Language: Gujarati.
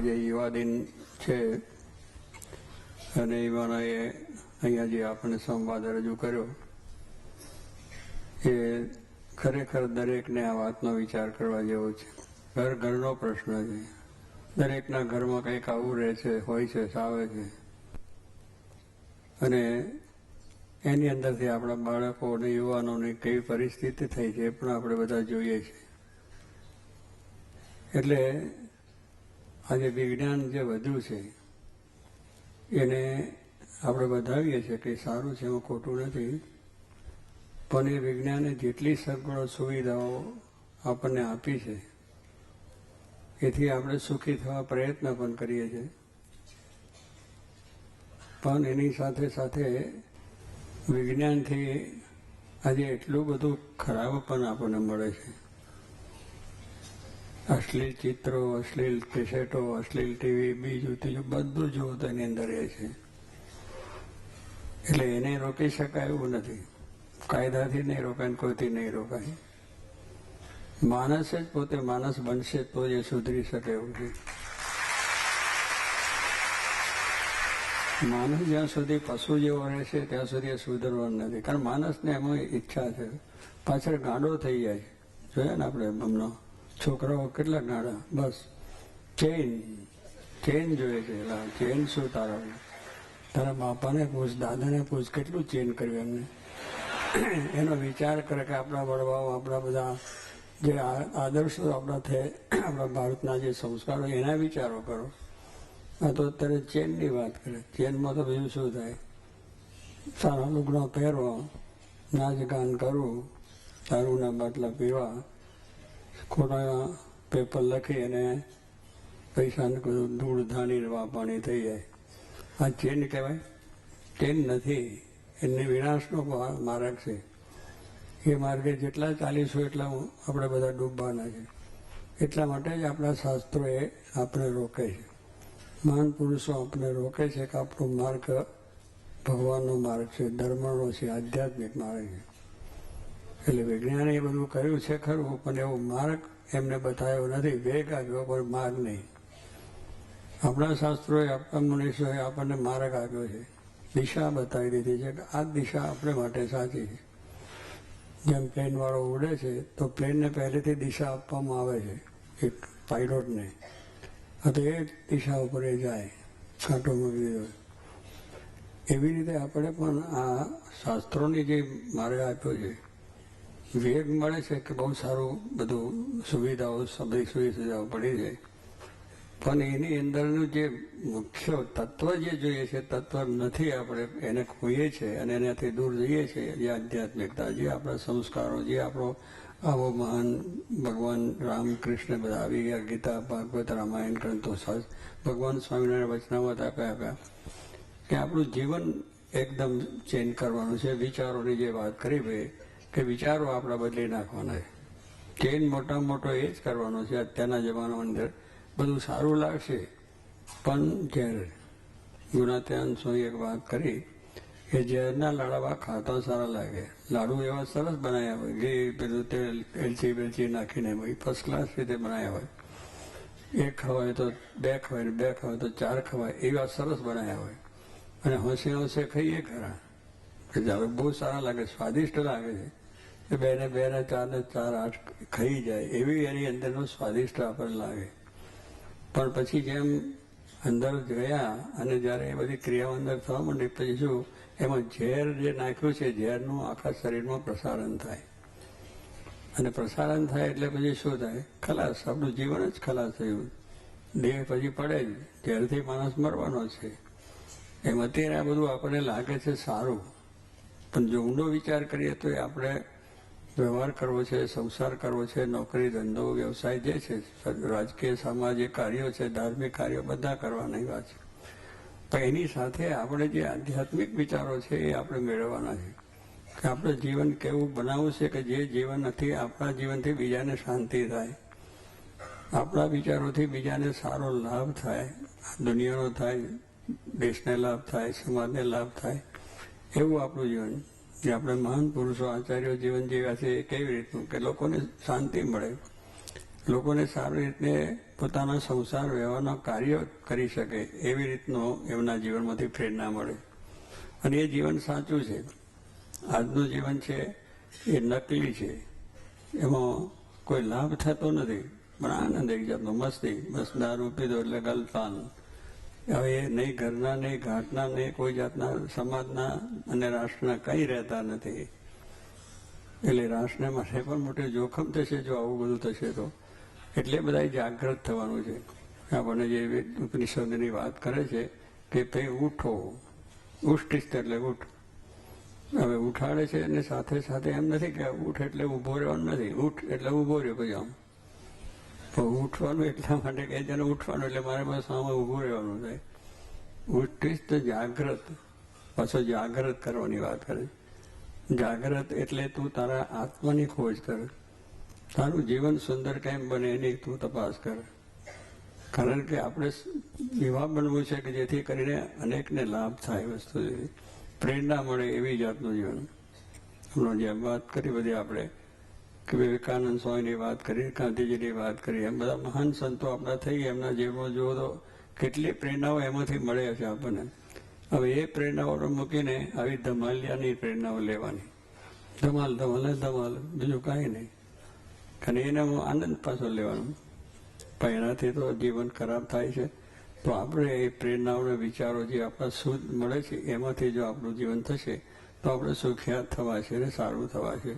આજે યુવા દિન છે અને યુવાનોએ અહીંયા જે આપણે સંવાદ રજૂ કર્યો એ ખરેખર દરેકને આ વાતનો વિચાર કરવા જેવો છે. ઘરનો પ્રશ્ન છે. દરેકના ઘરમાં કંઈક આવું રહે છે, હોય છે, આવે છે અને એની અંદરથી આપણા બાળકો અને યુવાનોની કેવી પરિસ્થિતિ થઈ છે એ પણ આપણે બધા જોઈએ છીએ. એટલે આજે વિજ્ઞાન જે વધ્યું છે એને આપણે વધાવીએ છીએ કે સારું છે, એમાં ખોટું નથી, પણ એ વિજ્ઞાને જેટલી સગવડો સુવિધાઓ આપણને આપી છે એથી આપણે સુખી થવા પ્રયત્ન પણ કરીએ છીએ, પણ એની સાથે સાથે વિજ્ઞાનથી આજે એટલું બધું ખરાબ પણ આપણને મળે છે. અશ્લીલ ચિત્રો, અશ્લીલ કેસેટો, અશ્લીલ ટીવી, બીજું ત્રીજું બધું જુઓ તો એની અંદર એ છે. એટલે એને રોકી શકાય એવું નથી. કાયદાથી નહીં રોકાય, કોઈથી નહીં રોકાય. માણસ જ પોતે માણસ બનશે તો જ એ સુધરી શકે એવું છે. માણસ જ્યાં સુધી પશુ જેવો રહેશે ત્યાં સુધી એ સુધરવાનું નથી. કારણ માણસને એમાં ઈચ્છા છે, પાછળ ગાંડો થઈ જાય. જોયા ને આપણે હમણાં છોકરાઓ કેટલા ગાંડા, બસ ચેન જોઈએ છે. ચેન શું તારા બાપાને પૂછ, દાદાને પૂછ, કેટલું ચેન કર્યું એમને. એનો વિચાર કરે કે આપણા વડવાઓ, આપણા બધા જે આદર્શો આપણા ભારતના જે સંસ્કારો એના વિચારો કરો. આ તો અત્યારે ચેનની વાત કરે. ચેનમાં તો બીજું શું થાય? સારા લુગડા પહેરવા, નાચ ગાન કરવું, દારૂના બાટલા પીવા, ખોટા પેપર લખી અને પૈસાને બધું ધૂળ ધાની વાપાણી થઈ જાય. આ ચેન કહેવાય? ચેન નથી. એને વિનાશનો માર્ગ છે. એ માર્ગે જેટલા ચાલીશું એટલા આપણે બધા ડૂબવાના છે. એટલા માટે જ આપણા શાસ્ત્રોએ આપણે રોકે છે. મહાન પુરુષો આપણે રોકે છે કે આપણો માર્ગ ભગવાનનો માર્ગ છે, ધર્મનો છે, આધ્યાત્મિક માર્ગ છે. એટલે વિજ્ઞાને એ બધું કર્યું છે ખરું, પણ એવો માર્ગ એમને બતાવ્યો નથી. વેગ આપ્યો પણ માર્ગ નહીં. આપણા શાસ્ત્રોએ, આપણા મુનીષોએ આપણને માર્ગ આપ્યો છે, દિશા બતાવી દીધી છે કે આ દિશા આપણે માટે સાચી છે. જેમ પ્લેનવાળો ઉડે છે તો પ્લેનને પહેલેથી દિશા આપવામાં આવે છે એક પાયલોટને, તો એ દિશા ઉપર એ જાય, છાંટો મૂકી દીધો. એવી રીતે આપણે પણ આ શાસ્ત્રોની જે માર્ગ આપ્યો છે, વેગ મળે છે કે બહુ સારું બધું સુવિધાઓ, બધી સુવિધાઓ પડી છે, પણ એની અંદરનું જે મુખ્ય તત્વ જે જોઈએ છે તત્વ નથી. આપણે એને ખોઈએ છીએ અને એનાથી દૂર જઈએ છીએ. જે આધ્યાત્મિકતા, જે આપણા સંસ્કારો, જે આપણો આવો મહાન ભગવાન રામ કૃષ્ણ બધા આવી ગયા, ગીતા, ભાગવત, રામાયણ ગ્રંથો, ભગવાન સ્વામિનારાયણ વચનામત આપ્યા કે આપણું જીવન એકદમ ચેન્જ કરવાનું છે. વિચારોની જે વાત કરી ભાઈ કે વિચારો આપણા બદલી નાખવાના છે. ચેન્જ મોટામાં મોટો એ જ કરવાનો છે. અત્યારના જમાનાની અંદર બધું સારું લાગશે પણ ઝેર. ગુણાત્યાન સ્વામી એક વાત કરી કે ઝેરના લાડવા ખાતા સારા લાગે. લાડુ એવા સરસ બનાવ્યા હોય, ઘી, પેલું તેલ, એલચી બેલચી નાખીને ભાઈ ફર્સ્ટ ક્લાસ રીતે બનાવ્યા હોય. એક ખવાય તો બે ખવાય, બે ખવાય તો ચાર ખવાય, એવા સરસ બનાવ્યા હોય. અને હોંશે હોંશે ખાઈએ ખરા કે જ્યારે બહુ સારા લાગે, સ્વાદિષ્ટ લાગે છે. બે ને ચાર ને ચાર, આઠ ખાઈ જાય એવી એની અંદરનું સ્વાદિષ્ટ આપણને લાગે. પણ પછી જેમ અંદર ગયા અને જ્યારે એ બધી ક્રિયાઓ અંદર થવા માંડી પછી શું, એમાં ઝેર જે નાખ્યું છે, ઝેરનું આખા શરીરમાં પ્રસારણ થાય. અને પ્રસારણ થાય એટલે પછી શું થાય? ખલાસ. આપણું જીવન જ ખલાસ થયું. દેહ પછી પડે જ. ઝેરથી માણસ મરવાનો છે. એમ અત્યારે આ બધું આપણને લાગે છે સારું, પણ જો ઊંડો વિચાર કરીએ તો એ આપણે વ્યવહાર કરવો છે, સંસાર કરવો છે, નોકરી, ધંધો, વ્યવસાય જે છે, રાજકીય સામાજિક કાર્યો છે, ધાર્મિક કાર્યો બધા કરવાની વાત છે. પણ એની સાથે આપણે જે આધ્યાત્મિક વિચારો છે એ આપણે મેળવવાના છે કે આપણે જીવન કેવું બનાવવું છે કે જે જીવનથી, આપણા જીવનથી બીજાને શાંતિ થાય, આપણા વિચારોથી બીજાને સારો લાભ થાય, દુનિયાનો થાય, દેશને લાભ થાય, સમાજને લાભ થાય, એવું આપણું જીવન. જે આપણે મહાન પુરુષો, આચાર્યો જીવન જીવ્યા છે એ કેવી રીતનું કે લોકોને શાંતિ મળે, લોકોને સારી રીતે પોતાના સંસાર વ્યવહારના કાર્ય કરી શકે એવી રીતનો એમના જીવનમાંથી પ્રેરણા મળે. અને એ જીવન સાચું છે. આજનું જીવન છે એ નકલી છે, એમાં કોઈ લાભ થતો નથી, પણ આનંદ એક જાતનો મસ્તી, બસ દારૂ પીધો એટલે ગલતાન. હવે એ નહીં ઘરના નહીં ઘાટના નહીં કોઈ જાતના સમાજના અને રાષ્ટ્રના કંઈ રહેતા નથી. એટલે રાષ્ટ્રને માટે પણ મોટું જોખમ થશે જો આવું બધું થશે તો. એટલે બધા જાગૃત થવાનું છે. આપણને જે ઉપનિષદની વાત કરે છે કે તે ઉઠો, ઉષ્ટિસ્થ એટલે ઉઠ. હવે ઉઠાડે છે અને સાથે સાથે એમ નથી કે ઉઠ એટલે ઊભો રહેવાનું નથી, ઉઠ એટલે ઊભો રહ્યો પછી આમ. પણ ઉઠવાનું એટલા માટે કહે છે ને ઉઠવાનું એટલે મારે પાસે સામે ઊભું રહેવાનું થાય. ઉષ્ટિસ્થ જાગ્રત, પાછો જાગ્રત કરવાની વાત કરે. જાગ્રત એટલે તું તારા આત્માની ખોજ કર, તારું જીવન સુંદર કેમ બને એની તું તપાસ કર. કારણ કે આપણે એવા બનવું છે કે જેથી કરીને અનેકને લાભ થાય, વસ્તુ પ્રેરણા મળે એવી જાતનું જીવન. હમણાં જેમ વાત કરી બધી આપણે કે વિવેકાનંદ સ્વામીની વાત કરી, ગાંધીજીની વાત કરી, એમ બધા મહાન સંતો આપણા થઈ ગયા. એમના જીવનમાં જુઓ તો કેટલી પ્રેરણાઓ એમાંથી મળે છે આપણને. હવે એ પ્રેરણાઓ મૂકીને આવી ધમાલિયાની પ્રેરણાઓ લેવાની. ધમાલ ધમાલ ને ધમાલ, બીજું કાંઈ નહીં. અને એને આનંદ પાછો લેવાનો. પણ એનાથી તો જીવન ખરાબ થાય છે. તો આપણે એ પ્રેરણાઓના વિચારો જે આપણા શુદ્ધ મળે છે એમાંથી જો આપણું જીવન થશે તો આપણે સુખિયાત થવા છે અને સારું થવા છે.